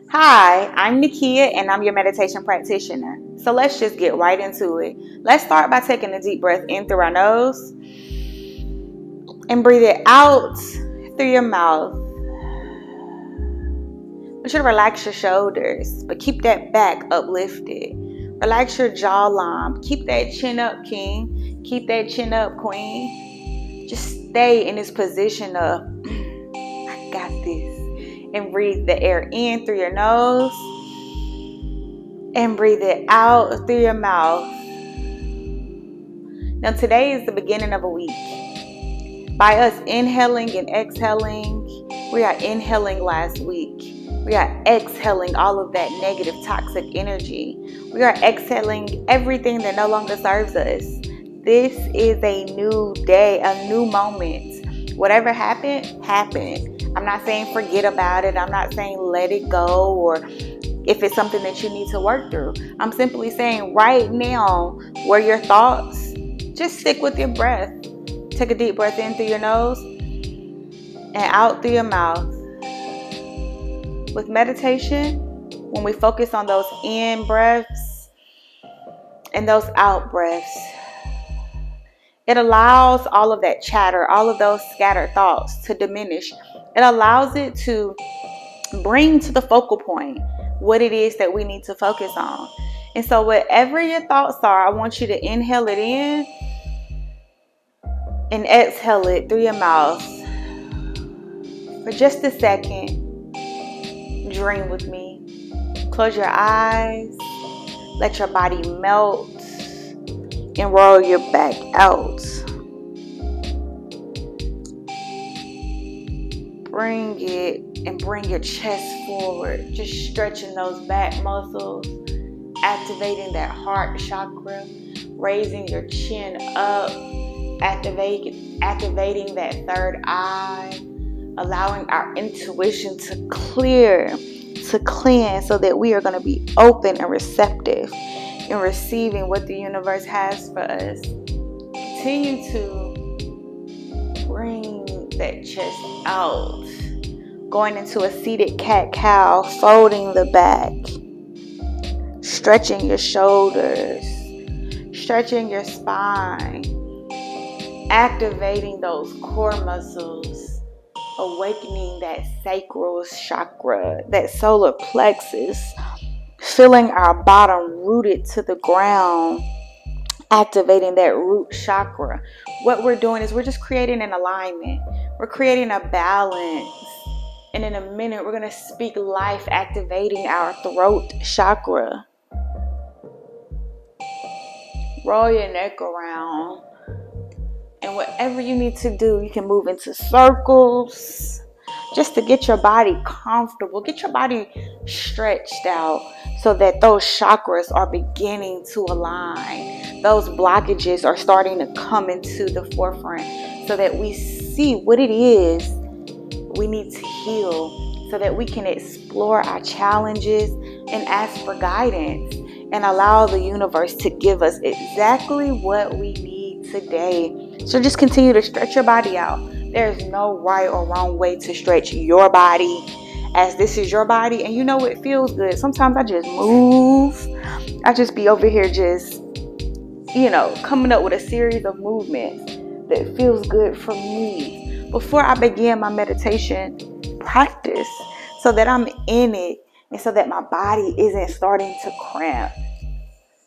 Hi, I'm Nakia and I'm your meditation practitioner. So let's just get right into it. Let's start by taking a deep breath in through our nose and breathe it out through your mouth. You should relax your shoulders, but keep that back uplifted. Relax your jawline. Keep that chin up, king. Keep that chin up, queen. Just stay in this position of, I got this. And breathe the air in through your nose and breathe it out through your mouth. Now today is the beginning of a week. By us inhaling and exhaling, we are inhaling last week. We are exhaling all of that negative, toxic energy. We are exhaling everything that no longer serves us. This is a new day, a new moment. Whatever happened, happened. I'm not saying forget about it. I'm not saying let it go, or if it's something that you need to work through. I'm simply saying right now, where your thoughts, just stick with your breath. Take a deep breath in through your nose and out through your mouth. With meditation, when we focus on those in breaths and those out breaths, it allows all of that chatter, all of those scattered thoughts to diminish. It allows it to bring to the focal point what it is that we need to focus on. And so whatever your thoughts are, I want you to inhale it in and exhale it through your mouth for just a second. Dream with me. Close your eyes. Let your body melt and roll your back out. Bring it and bring your chest forward. Just stretching those back muscles, activating that heart chakra, raising your chin up, activating that third eye, allowing our intuition to cleanse, so that we are going to be open and receptive in receiving what the universe has for us. Continue to bring that chest out, going into a seated cat-cow, folding the back, stretching your shoulders, stretching your spine, activating those core muscles, awakening that sacral chakra, that solar plexus, feeling our bottom rooted to the ground, activating that root chakra. What we're doing is we're just creating an alignment. We're creating a balance. And in a minute, we're going to speak life, activating our throat chakra. Roll your neck around. And whatever you need to do, you can move into circles just to get your body comfortable. Get your body stretched out so that those chakras are beginning to align. Those blockages are starting to come into the forefront so that we see what it is we need to heal, so that we can explore our challenges and ask for guidance and allow the universe to give us exactly what we need today. So just continue to stretch your body out. There's no right or wrong way to stretch your body, as this is your body, and you know it feels good. Sometimes I just move. I just be over here just, coming up with a series of movements that feels good for me before I begin my meditation practice, so that I'm in it and so that my body isn't starting to cramp.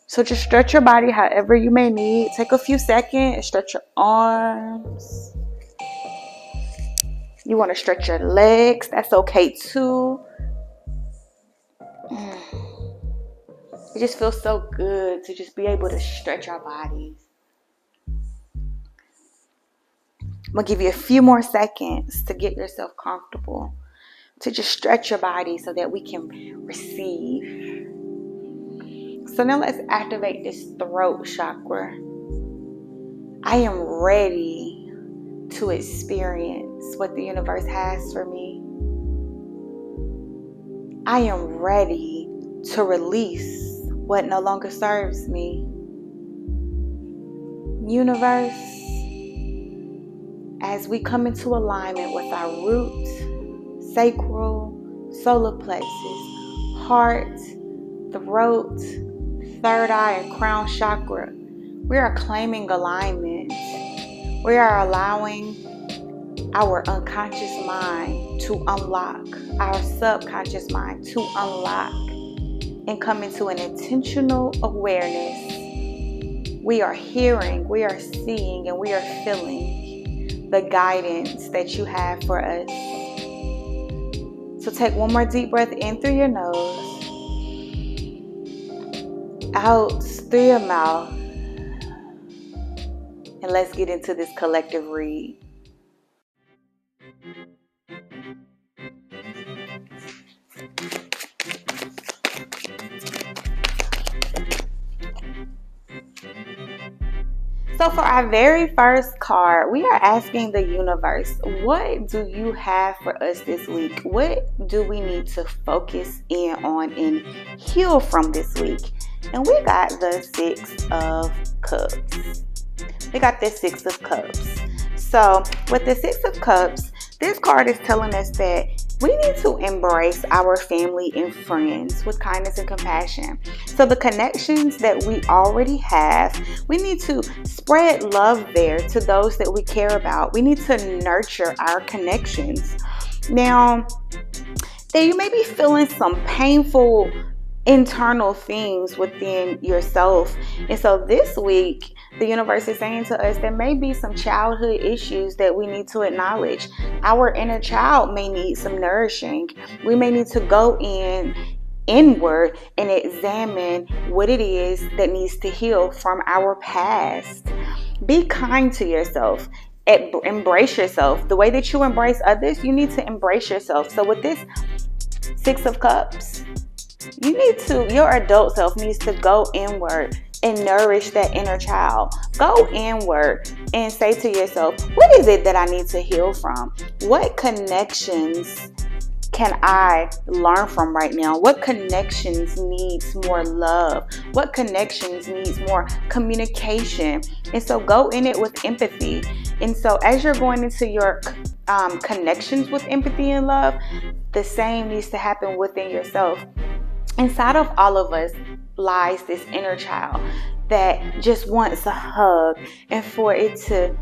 So just stretch your body however you may need. Take a few seconds, stretch your arms. You want to stretch your legs, that's okay too. It just feels so good to just be able to stretch our bodies. I'm going to give you a few more seconds to get yourself comfortable, to just stretch your body so that we can receive. So now let's activate this throat chakra. I am ready to experience what the universe has for me. I am ready to release what no longer serves me. Universe, as we come into alignment with our root, sacral, solar plexus, heart, throat, third eye, and crown chakra. We are claiming alignment. We are allowing our unconscious mind to unlock, our subconscious mind to unlock, and come into an intentional awareness. We are hearing, we are seeing, and we are feeling the guidance that you have for us. So take one more deep breath in through your nose, out through your mouth, and let's get into this collective read. So for our very first card, we are asking the universe, what do you have for us this week? What do we need to focus in on and heal from this week? And we got the Six of Cups. We got the Six of Cups. So with the Six of Cups, this card is telling us that we need to embrace our family and friends with kindness and compassion. So the connections that we already have, we need to spread love there to those that we care about. We need to nurture our connections. Now, you may be feeling some painful internal things within yourself. And so this week, the universe is saying to us there may be some childhood issues that we need to acknowledge. Our inner child may need some nourishing. We may need to go inward and examine what it is that needs to heal from our past. Be kind to yourself. Embrace yourself. The way that you embrace others, you need to embrace yourself. So with this Six of Cups, your adult self needs to go inward and nourish that inner child. Go inward and say to yourself, what is it that I need to heal from? What connections can I learn from right now? What connections needs more love? What connections needs more communication? And so go in it with empathy. And so as you're going into your connections with empathy and love, the same needs to happen within yourself. Inside of all of us lies this inner child that just wants a hug and for it to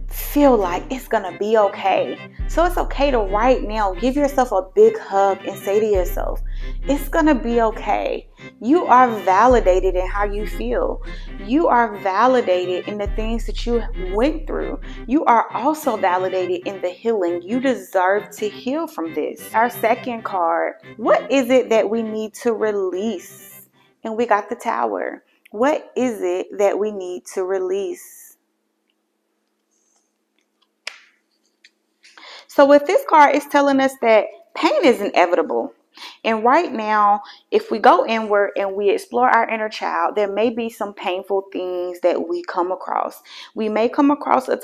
feel like it's gonna be okay. So it's okay to right now give yourself a big hug and say to yourself, it's gonna be okay. You are validated in how you feel. You are validated in the things that you went through. You are also validated in the healing. You deserve to heal from this. Our second card, what is it that we need to release? And we got the Tower. What is it that we need to release? So with this card, it's telling us that pain is inevitable. And right now, if we go inward and we explore our inner child, there may be some painful things that we come across. We may come across a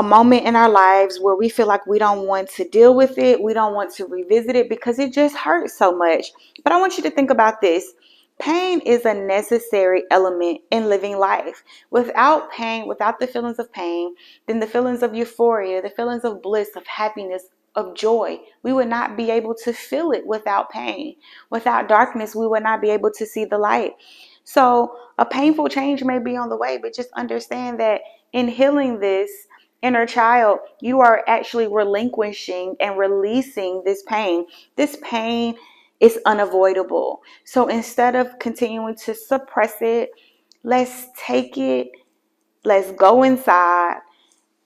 moment in our lives where we feel like we don't want to deal with it. We don't want to revisit it because it just hurts so much. But I want you to think about this. Pain is a necessary element in living life. Without pain, without the feelings of pain, then the feelings of euphoria, the feelings of bliss, of happiness, of joy, we would not be able to feel it without pain. Without darkness, we would not be able to see the light. So a painful change may be on the way, but just understand that in healing this inner child, you are actually relinquishing and releasing this pain. This pain is unavoidable. So instead of continuing to suppress it, let's take it, let's go inside,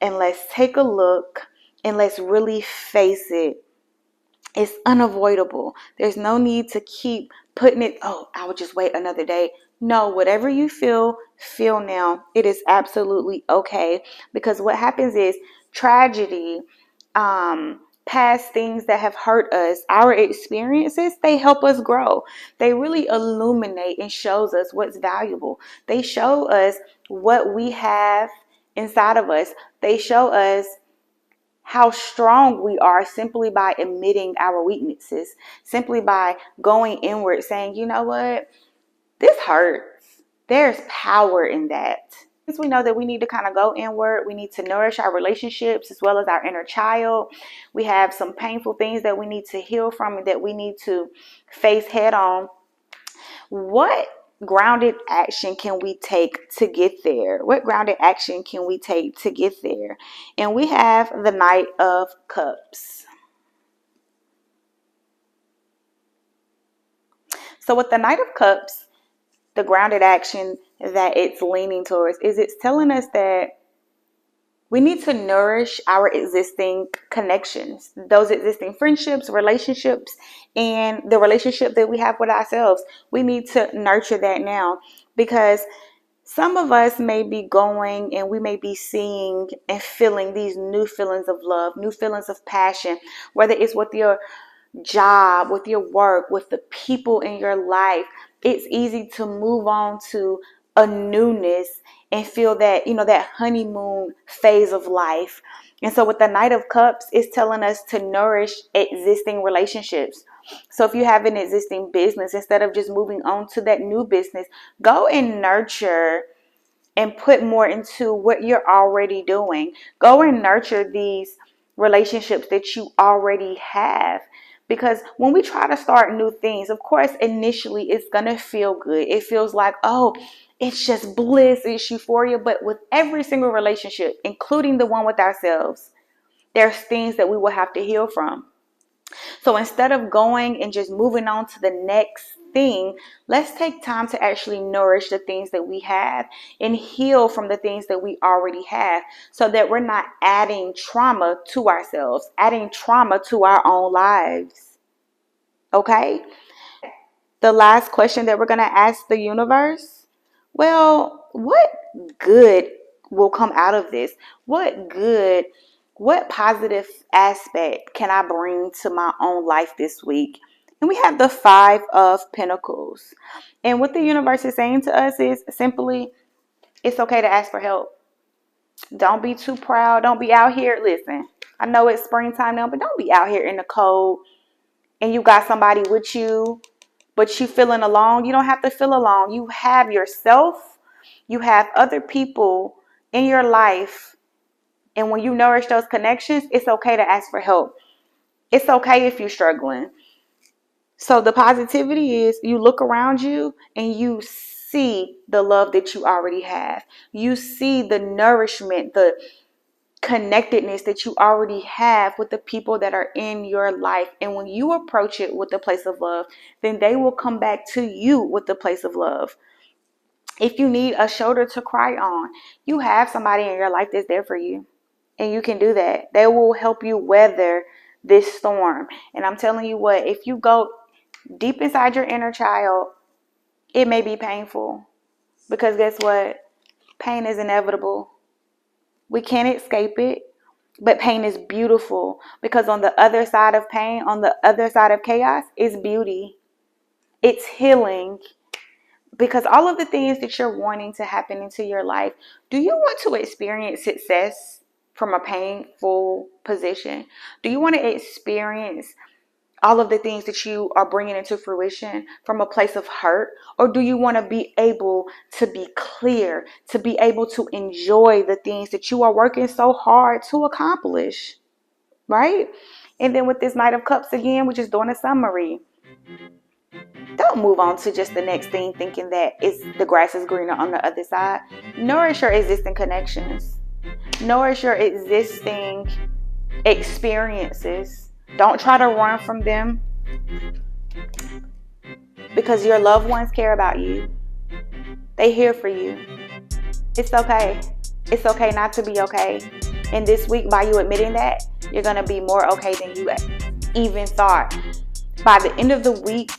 and let's take a look, and let's really face it. It's unavoidable. There's no need to keep putting it, I would just wait another day. No, whatever you feel now. It is absolutely okay. Because what happens is tragedy, past things that have hurt us, our experiences, they help us grow. They really illuminate and shows us what's valuable. They show us what we have inside of us. They show us how strong we are simply by admitting our weaknesses, simply by going inward, saying, you know what, this hurts. There's power in that. We know that we need to kind of go inward. We need to nourish our relationships as well as our inner child. We have some painful things that we need to heal from and that we need to face head on. What grounded action can we take to get there? What grounded action can we take to get there? And we have the Knight of Cups. So with the Knight of Cups, the grounded action that it's leaning towards is it's telling us that we need to nourish our existing connections, those existing friendships, relationships, and the relationship that we have with ourselves. We need to nurture that now, because some of us may be going and we may be seeing and feeling these new feelings of love, new feelings of passion, whether it's with your job, with your work, with the people in your life. It's easy to move on to a newness and feel that, that honeymoon phase of life. And so with the Knight of Cups, it's telling us to nourish existing relationships. So if you have an existing business, instead of just moving on to that new business, go and nurture and put more into what you're already doing. Go and nurture these relationships that you already have. Because when we try to start new things, of course, initially it's going to feel good. It feels like, oh, it's just bliss, it's euphoria. But with every single relationship, including the one with ourselves, there's things that we will have to heal from. So instead of going and just moving on to the next thing, let's take time to actually nourish the things that we have and heal from the things that we already have, so that we're not adding trauma to ourselves, adding trauma to our own lives. Okay? The last question that we're going to ask the universe, well, what good will come out of this? What positive aspect can I bring to my own life this week? And we have the 5 of Pentacles. And what the universe is saying to us is simply, it's okay to ask for help. Don't be too proud. Don't be out here. Listen, I know it's springtime now, but don't be out here in the cold and you got somebody with you, but you feeling alone. You don't have to feel alone. You have yourself. You have other people in your life. And when you nourish those connections, it's okay to ask for help. It's okay if you're struggling. So the positivity is, you look around you and you see the love that you already have. You see the nourishment, the connectedness that you already have with the people that are in your life. And when you approach it with the place of love, then they will come back to you with the place of love. If you need a shoulder to cry on, you have somebody in your life that's there for you. And you can do that. They will help you weather this storm. And I'm telling you what, if you go deep inside your inner child, it may be painful. Because guess what? Pain is inevitable. We can't escape it. But pain is beautiful. Because on the other side of pain, on the other side of chaos, is beauty. It's healing. Because all of the things that you're wanting to happen into your life, do you want to experience success from a painful position? Do you want to experience all of the things that you are bringing into fruition from a place of hurt? Or do you want to be able to be clear, to be able to enjoy the things that you are working so hard to accomplish? Right? And then with this Knight of Cups again, we're just doing a summary. Don't move on to just the next thing thinking that the grass is greener on the other side. Nourish your existing connections. Nourish your existing experiences. Don't try to run from them, because your loved ones care about you. They here for you. It's okay. It's okay not to be okay. And this week, by you admitting that, you're going to be more okay than you even thought. By the end of the week,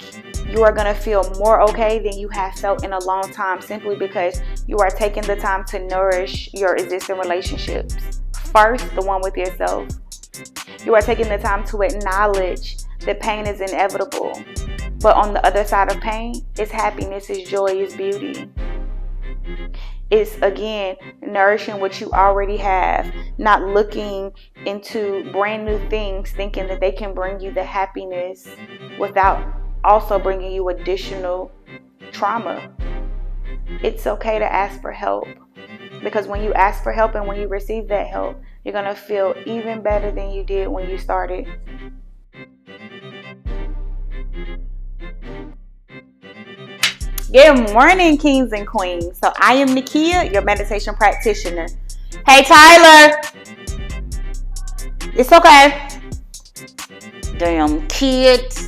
you are going to feel more okay than you have felt in a long time, simply because you are taking the time to nourish your existing relationships. First, the one with yourself. You are taking the time to acknowledge that pain is inevitable. But on the other side of pain, it's happiness, it's joy, it's beauty. It's, again, nourishing what you already have, not looking into brand new things, thinking that they can bring you the happiness without also bringing you additional trauma. It's okay to ask for help. Because when you ask for help and when you receive that help, you're going to feel even better than you did when you started. Good morning, kings and queens. So I am Nakia, your meditation practitioner. Hey, Tyler. It's okay. Damn kids.